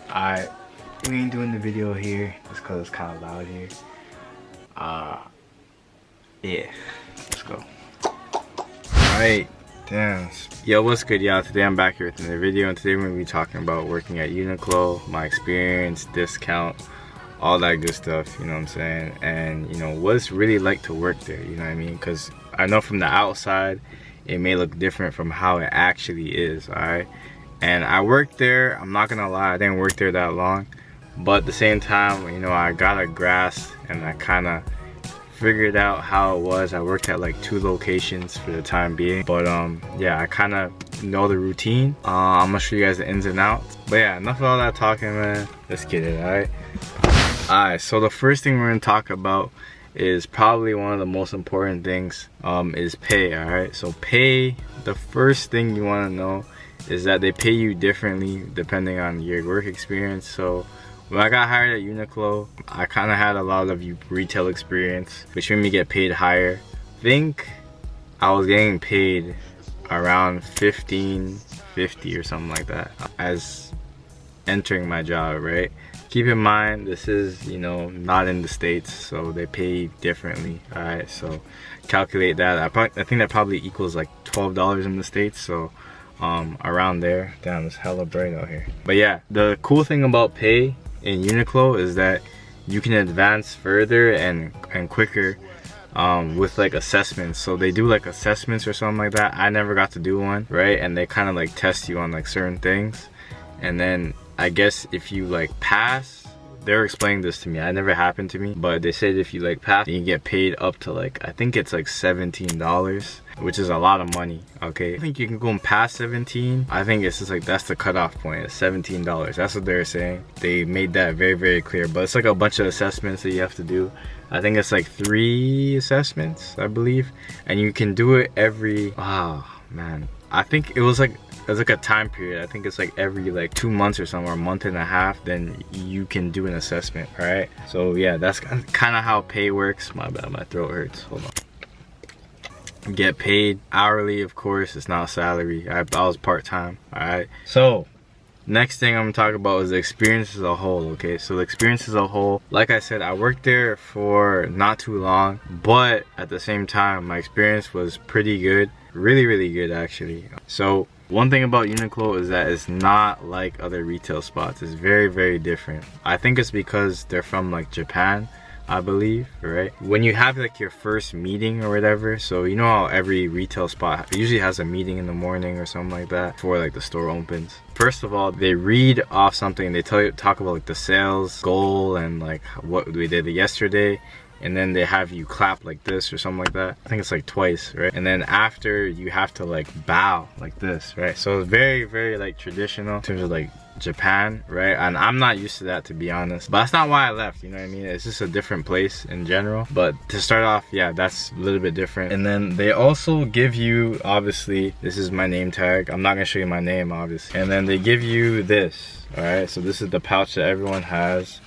Alright, we ain't doing the video here just because it's kind of loud here. Yeah, let's go. Alright, damn. Yo, what's good, y'all? Today I'm back here with another video, and today we're gonna be talking about working at Uniqlo, my experience, discount, all that good stuff, you know what I'm saying? And you know, what it's really like to work there, you know what I mean? Because I know from the outside, it may look different from how it actually is, alright? And I worked there, I'm not gonna lie, I didn't work there that long, but at the same time, you know, I got a grasp and I kind of figured out how it was. I worked at like 2 locations for the time being, but yeah, I kind of know the routine. I'm gonna show you guys the ins and outs. But yeah, enough of all that talking, man. Let's get it. Alright, so the first thing we're gonna talk about is probably one of the most important things, is pay. Alright, so pay, the first thing you want to know is that they pay you differently depending on your work experience. So when I got hired at Uniqlo, I kind of had a lot of retail experience, which made me get paid higher. I think I was getting paid around $15.50 or something like that as entering my job, right? Keep in mind, this is, you know, not in the States, so they pay differently. Alright, so calculate that. I think that probably equals like $12 in the States, so around there. Damn, it's hella bright out here. But yeah, the cool thing about pay in Uniqlo is that you can advance further and quicker with like assessments. So they do like assessments or something like that. I never got to do one, right? And they kind of like test you on like certain things, and then I guess if you like pass, they're explaining this to me, it never happened to me, but they said if you like pass, you get paid up to like, I think it's like $17, which is a lot of money. Okay, I think you can go past 17. I think it's just like, that's the cutoff point, it's $17. That's what they're saying. They made that very, very clear. But it's like a bunch of assessments that you have to do. I think it's like 3 assessments, I believe, and you can do it every, oh man, I think it was like, it's like a time period. I think it's like every like 2 months or something, or a month and a half, then you can do an assessment, right? So yeah, that's kind of how pay works. My bad, my throat hurts, hold on. Get paid hourly, of course, it's not salary. I was part-time. All right, so next thing I'm gonna talk about is the experience as a whole. Okay, so the experience as a whole, like I said, I worked there for not too long, but at the same time my experience was pretty good, really good actually. So one thing about Uniqlo is that it's not like other retail spots. It's very different. I think it's because they're from like Japan, I believe, right? When you have like your first meeting or whatever, so you know how every retail spot usually has a meeting in the morning or something like that before like the store opens. First of all, they read off something, they talk about like the sales goal and like what we did yesterday, and then they have you clap like this or something like that. I think it's like twice, right? And then after, you have to like bow like this, right? So it's very like traditional in terms of like Japan, right? And I'm not used to that, to be honest, but that's not why I left, you know what I mean? It's just a different place in general. But to start off, yeah, that's a little bit different. And then they also give you, obviously, this is my name tag, I'm not gonna show you my name obviously, and then they give you this, all right? So this is the pouch that everyone has.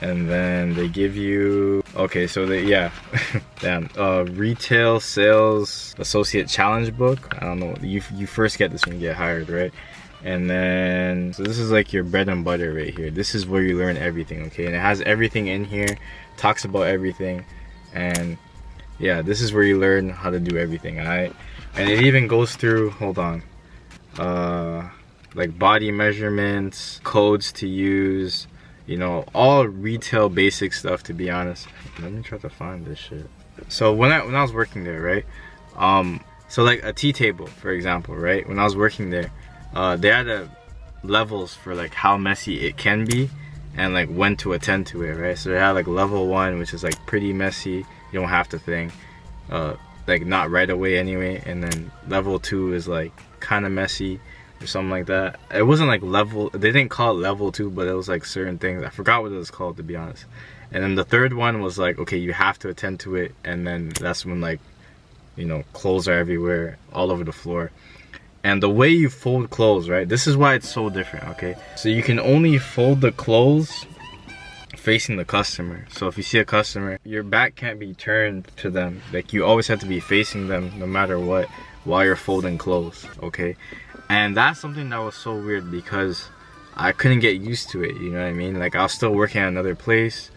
And then they give you, okay, so they, yeah, damn, retail sales associate challenge book. I don't know, you first get this when you get hired, right? And then, so this is like your bread and butter right here. This is where you learn everything, okay? And it has everything in here, talks about everything, and yeah, this is where you learn how to do everything, alright? And it even goes through, hold on, like body measurements, codes to use, you know, all retail basic stuff, to be honest. Let me try to find this shit. So when I was working there, right? So like a tea table, for example, right? When I was working there, they had levels for like how messy it can be and like when to attend to it, right? So they had like level 1, which is like pretty messy, you don't have to think, like not right away anyway. And then level 2 is like kind of messy or something like that. It wasn't like level, they didn't call it level 2, but it was like certain things, I forgot what it was called, to be honest. And then the third one was like, okay, you have to attend to it, and then that's when like, you know, clothes are everywhere, all over the floor. And the way you fold clothes, right, this is why it's so different, okay? So you can only fold the clothes facing the customer. So if you see a customer, your back can't be turned to them, like you always have to be facing them no matter what while you're folding clothes, okay? And that's something that was so weird, because I couldn't get used to it, you know what I mean? Like I was still working at another place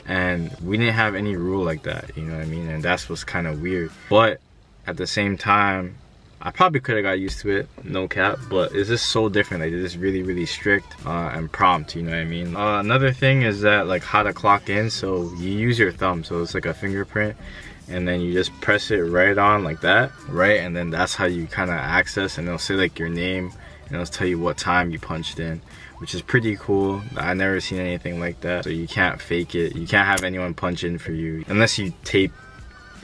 and we didn't have any rule like that, you know what I mean? And that's what's kind of weird. But at the same time, I probably could have got used to it, no cap, but it's just so different. Like it's just really strict and prompt, you know what I mean? Another thing is that like how to clock in. So you use your thumb, so it's like a fingerprint, and then you just press it right on like that, right? And then that's how you kind of access, and it'll say like your name, and it'll tell you what time you punched in, which is pretty cool. I've never seen anything like that. So you can't fake it. You can't have anyone punch in for you unless you tape.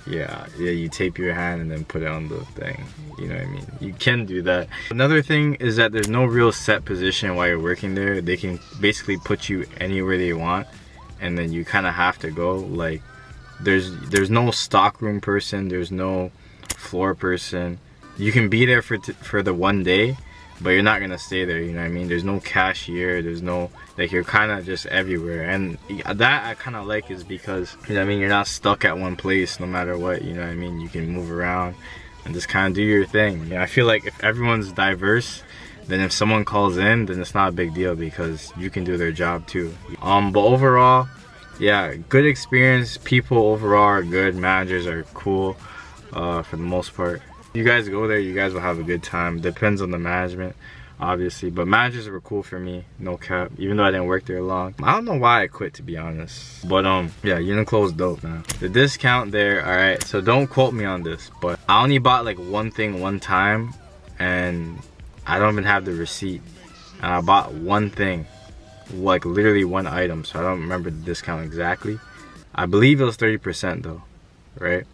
Yeah, you tape your hand and then put it on the thing, you know what I mean? You can do that. Another thing is that there's no real set position while you're working there. They can basically put you anywhere they want, and then you kind of have to go. Like there's no stockroom person, there's no floor person. You can be there for the one day, but you're not gonna stay there, you know what I mean? There's no cashier, there's no, like, you're kind of just everywhere, and that I kind of like, is because, you know what I mean, you're not stuck at one place no matter what, you know what I mean? You can move around and just kind of do your thing. Yeah, I feel like if everyone's diverse, then if someone calls in, then it's not a big deal because you can do their job too. But overall, yeah, good experience. People overall are good. Managers are cool for the most part. You guys go there, you guys will have a good time. Depends on the management, obviously, but managers were cool for me, no cap, even though I didn't work there long. I don't know why I quit, to be honest, but yeah, Uniqlo is dope, man. The discount there, all right, so don't quote me on this, but I only bought like one thing one time, and I don't even have the receipt, and I bought one thing, like literally one item, so I don't remember the discount exactly. I believe it was 30% though, right?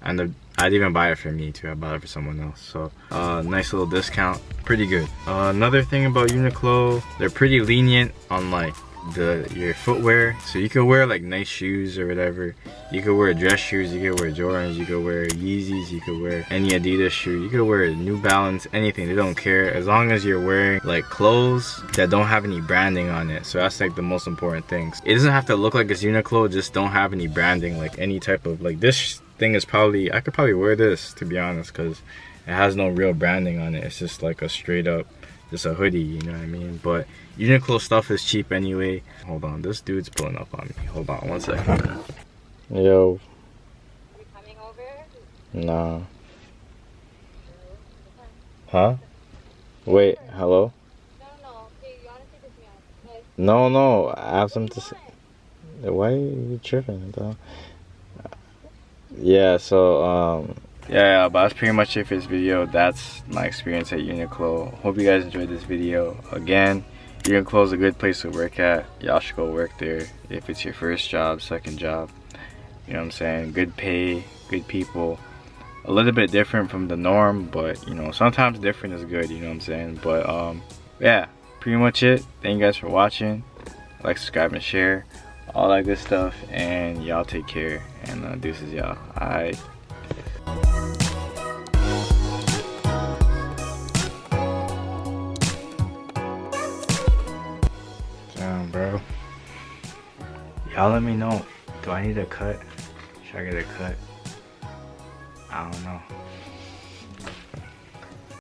And I'd even buy it for me too. I bought it for someone else. So nice little discount, pretty good. Another thing about Uniqlo, they're pretty lenient on like your footwear. So you could wear like nice shoes or whatever. You could wear dress shoes, you could wear Jordans, you could wear Yeezys, you could wear any Adidas shoe, you could wear New Balance, anything. They don't care as long as you're wearing like clothes that don't have any branding on it. So that's like the most important thing. It doesn't have to look like it's Uniqlo, just don't have any branding, like any type of, like this thing is probably, I could probably wear this, to be honest, because it has no real branding on it. It's just like a straight up, just a hoodie, you know what I mean? But Uniqlo stuff is cheap anyway. Hold on, this dude's pulling up on me. Hold on one second. Yo. Are you coming over? Nah. Huh? Wait, hello? No. Okay, you honestly piss me off. Like, No, I have something to say. Why are you tripping, though? Yeah, so yeah, but that's pretty much it for this video. That's my experience at Uniqlo. Hope you guys enjoyed this video. Again, Uniqlo is a good place to work at. Y'all should go work there if it's your first job, second job. You know what I'm saying? Good pay, good people. A little bit different from the norm, but you know, sometimes different is good, you know what I'm saying? But yeah, pretty much it. Thank you guys for watching. Like, subscribe, and share. All that good stuff, and y'all take care, and deuces, y'all. Alright. Damn, bro. Y'all let me know. Do I need a cut? Should I get a cut? I don't know.